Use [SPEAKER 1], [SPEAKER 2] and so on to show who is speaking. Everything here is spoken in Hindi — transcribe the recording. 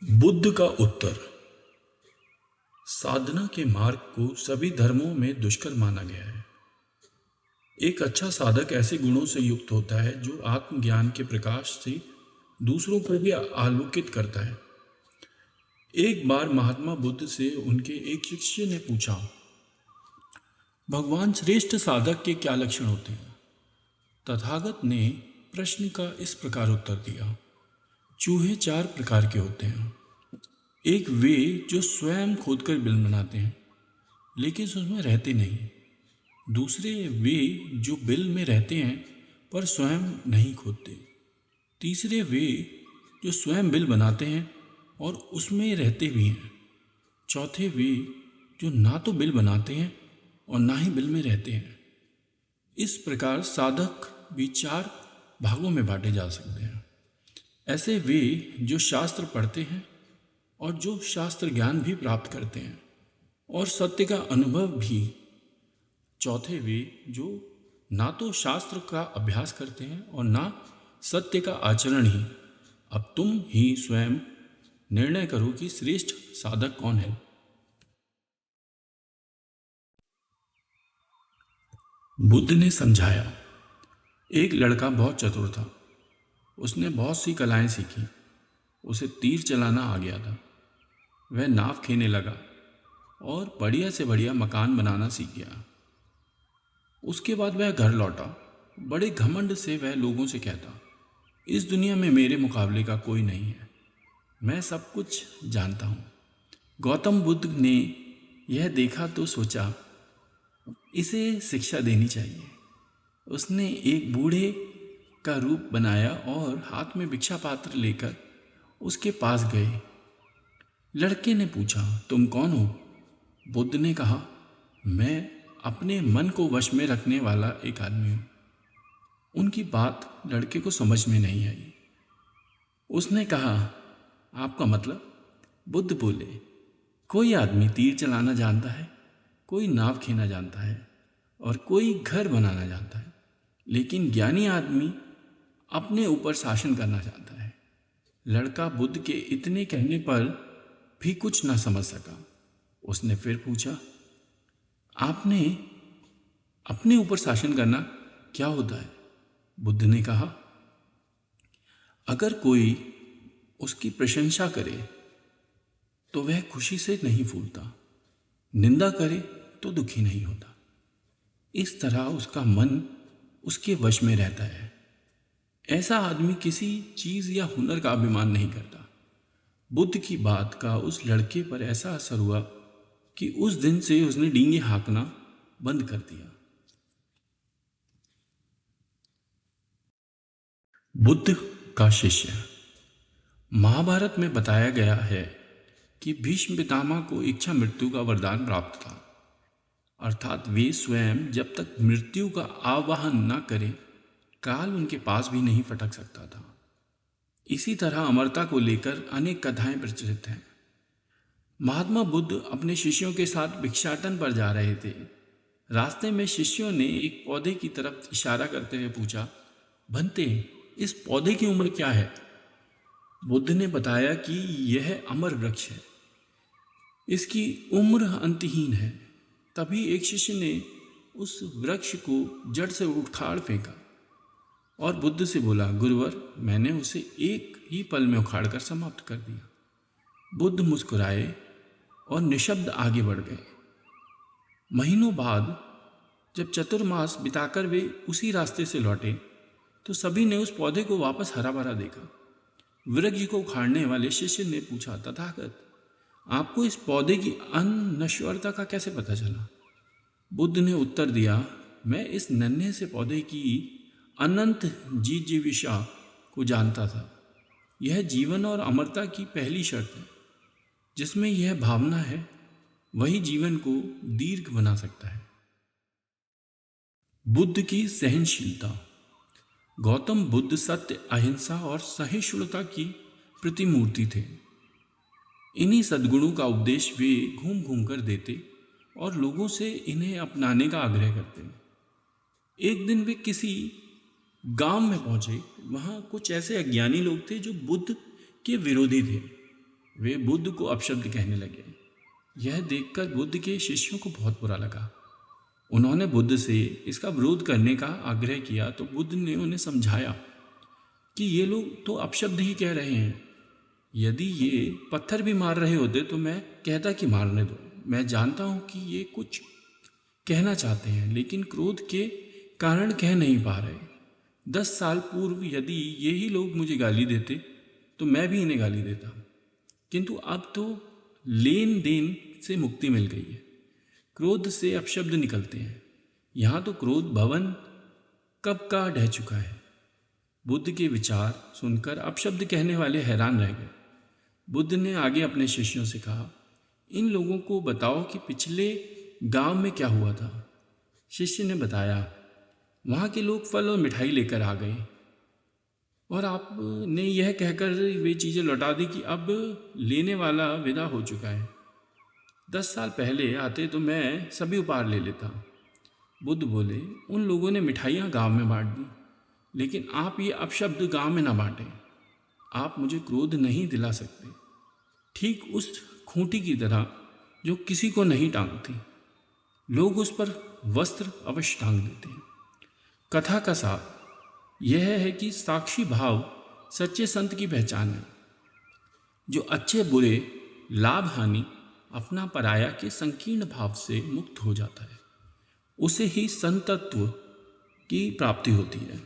[SPEAKER 1] बुद्ध का उत्तर। साधना के मार्ग को सभी धर्मों में दुष्कर माना गया है। एक अच्छा साधक ऐसे गुणों से युक्त होता है जो आत्मज्ञान के प्रकाश से दूसरों को भी आलोकित करता है। एक बार महात्मा बुद्ध से उनके एक शिष्य ने पूछा, भगवान श्रेष्ठ साधक के क्या लक्षण होते हैं? तथागत ने प्रश्न का इस प्रकार उत्तर दिया, चूहे 4 प्रकार के होते हैं। एक वे जो स्वयं खोदकर बिल बनाते हैं लेकिन उसमें रहते नहीं। दूसरे वे जो बिल में रहते हैं पर स्वयं नहीं खोदते। तीसरे वे जो स्वयं बिल बनाते हैं और उसमें रहते भी हैं। चौथे वे जो ना तो बिल बनाते हैं और ना ही बिल में रहते हैं। इस प्रकार साधक भी 4 भागों में बांटे जा सकते हैं। ऐसे वे जो शास्त्र पढ़ते हैं और जो शास्त्र ज्ञान भी प्राप्त करते हैं और सत्य का अनुभव भी। चौथे वे जो ना तो शास्त्र का अभ्यास करते हैं और ना सत्य का आचरण ही। अब तुम ही स्वयं निर्णय करो कि श्रेष्ठ साधक कौन है। बुद्ध ने समझाया, एक लड़का बहुत चतुर था। उसने बहुत सी कलाएं सीखी। उसे तीर चलाना आ गया था। वह नाव खेने लगा और बढ़िया से बढ़िया मकान बनाना सीख गया। उसके बाद वह घर लौटा। बड़े घमंड से वह लोगों से कहता, इस दुनिया में मेरे मुकाबले का कोई नहीं है। मैं सब कुछ जानता हूँ। गौतम बुद्ध ने यह देखा तो सोचा, इसे शिक्षा देनी चाहिए। उसने एक बूढ़े का रूप बनाया और हाथ में भिक्षा पात्र लेकर उसके पास गए। लड़के ने पूछा, तुम कौन हो? बुद्ध ने कहा, मैं अपने मन को वश में रखने वाला एक आदमी हूँ। उनकी बात लड़के को समझ में नहीं आई। उसने कहा, आपका मतलब? बुद्ध बोले, कोई आदमी तीर चलाना जानता है, कोई नाव खेना जानता है और कोई घर बनाना जानता है, लेकिन ज्ञानी आदमी अपने ऊपर शासन करना चाहता है। लड़का बुद्ध के इतने कहने पर भी कुछ ना समझ सका। उसने फिर पूछा, आपने अपने ऊपर शासन करना क्या होता है? बुद्ध ने कहा, अगर कोई उसकी प्रशंसा करे तो वह खुशी से नहीं फूलता, निंदा करे तो दुखी नहीं होता। इस तरह उसका मन उसके वश में रहता है। ऐसा आदमी किसी चीज या हुनर का अभिमान नहीं करता। बुद्ध की बात का उस लड़के पर ऐसा असर हुआ कि उस दिन से उसने डींगे हाँकना बंद कर दिया। बुद्ध का शिष्य। महाभारत में बताया गया है कि भीष्म पितामह को इच्छा मृत्यु का वरदान प्राप्त था, अर्थात वे स्वयं जब तक मृत्यु का आवाहन न करें काल उनके पास भी नहीं फटक सकता था। इसी तरह अमरता को लेकर अनेक कथाएं प्रचलित हैं। महात्मा बुद्ध अपने शिष्यों के साथ भिक्षाटन पर जा रहे थे। रास्ते में शिष्यों ने एक पौधे की तरफ इशारा करते हुए पूछा, भंते, इस पौधे की उम्र क्या है? बुद्ध ने बताया कि यह अमर वृक्ष है, इसकी उम्र अंतहीन है। तभी एक शिष्य ने उस वृक्ष को जड़ से उखाड़ फेंका और बुद्ध से बोला, गुरुवर, मैंने उसे एक ही पल में उखाड़कर समाप्त कर दिया। बुद्ध मुस्कुराए और निशब्द आगे बढ़ गए। महीनों बाद जब चतुर्मास बिताकर वे उसी रास्ते से लौटे तो सभी ने उस पौधे को वापस हरा भरा देखा। वृक्ष को उखाड़ने वाले शिष्य ने पूछा, तथागत, आपको इस पौधे की अनश्वरता का कैसे पता चला? बुद्ध ने उत्तर दिया, मैं इस नन्हे से पौधे की अनंत जिजीविषा को जानता था। यह जीवन और अमरता की पहली शर्त है। जिसमें यह भावना है वही जीवन को दीर्घ बना सकता है। बुद्ध की सहनशीलता। गौतम बुद्ध सत्य, अहिंसा और सहिष्णुता की प्रतिमूर्ति थे। इन्हीं सद्गुणों का उपदेश वे घूम घूम कर देते और लोगों से इन्हें अपनाने का आग्रह करते। एक दिन वे किसी गांव में पहुंचे। वहां कुछ ऐसे अज्ञानी लोग थे जो बुद्ध के विरोधी थे। वे बुद्ध को अपशब्द कहने लगे। यह देखकर बुद्ध के शिष्यों को बहुत बुरा लगा। उन्होंने बुद्ध से इसका विरोध करने का आग्रह किया तो बुद्ध ने उन्हें समझाया कि ये लोग तो अपशब्द ही कह रहे हैं। यदि ये पत्थर भी मार रहे होते तो मैं कहता कि मारने दो। मैं जानता हूँ कि ये कुछ कहना चाहते हैं लेकिन क्रोध के कारण कह नहीं पा रहे। 10 साल पूर्व यदि यही लोग मुझे गाली देते तो मैं भी इन्हें गाली देता, किंतु अब तो लेन देन से मुक्ति मिल गई है। क्रोध से अपशब्द निकलते हैं। यहाँ तो क्रोध भवन कब का ढह चुका है। बुद्ध के विचार सुनकर अपशब्द कहने वाले हैरान रह गए। बुद्ध ने आगे अपने शिष्यों से कहा, इन लोगों को बताओ कि पिछले गांव में क्या हुआ था। शिष्य ने बताया, वहाँ के लोग फल और मिठाई लेकर आ गए और आपने यह कहकर वे चीज़ें लौटा दी कि अब लेने वाला विदा हो चुका है। 10 साल पहले आते तो मैं सभी उपहार ले लेता। बुद्ध बोले, उन लोगों ने मिठाइयाँ गांव में बांट दी, लेकिन आप ये अपशब्द गांव में ना बांटें। आप मुझे क्रोध नहीं दिला सकते। ठीक उस खूंटी की तरह जो किसी को नहीं टांगती, लोग उस पर वस्त्र अवश्य टांग देते हैं। कथा का सार यह है कि साक्षी भाव सच्चे संत की पहचान है। जो अच्छे बुरे, लाभ हानि, अपना पराया के संकीर्ण भाव से मुक्त हो जाता है, उसे ही संतत्व की प्राप्ति होती है।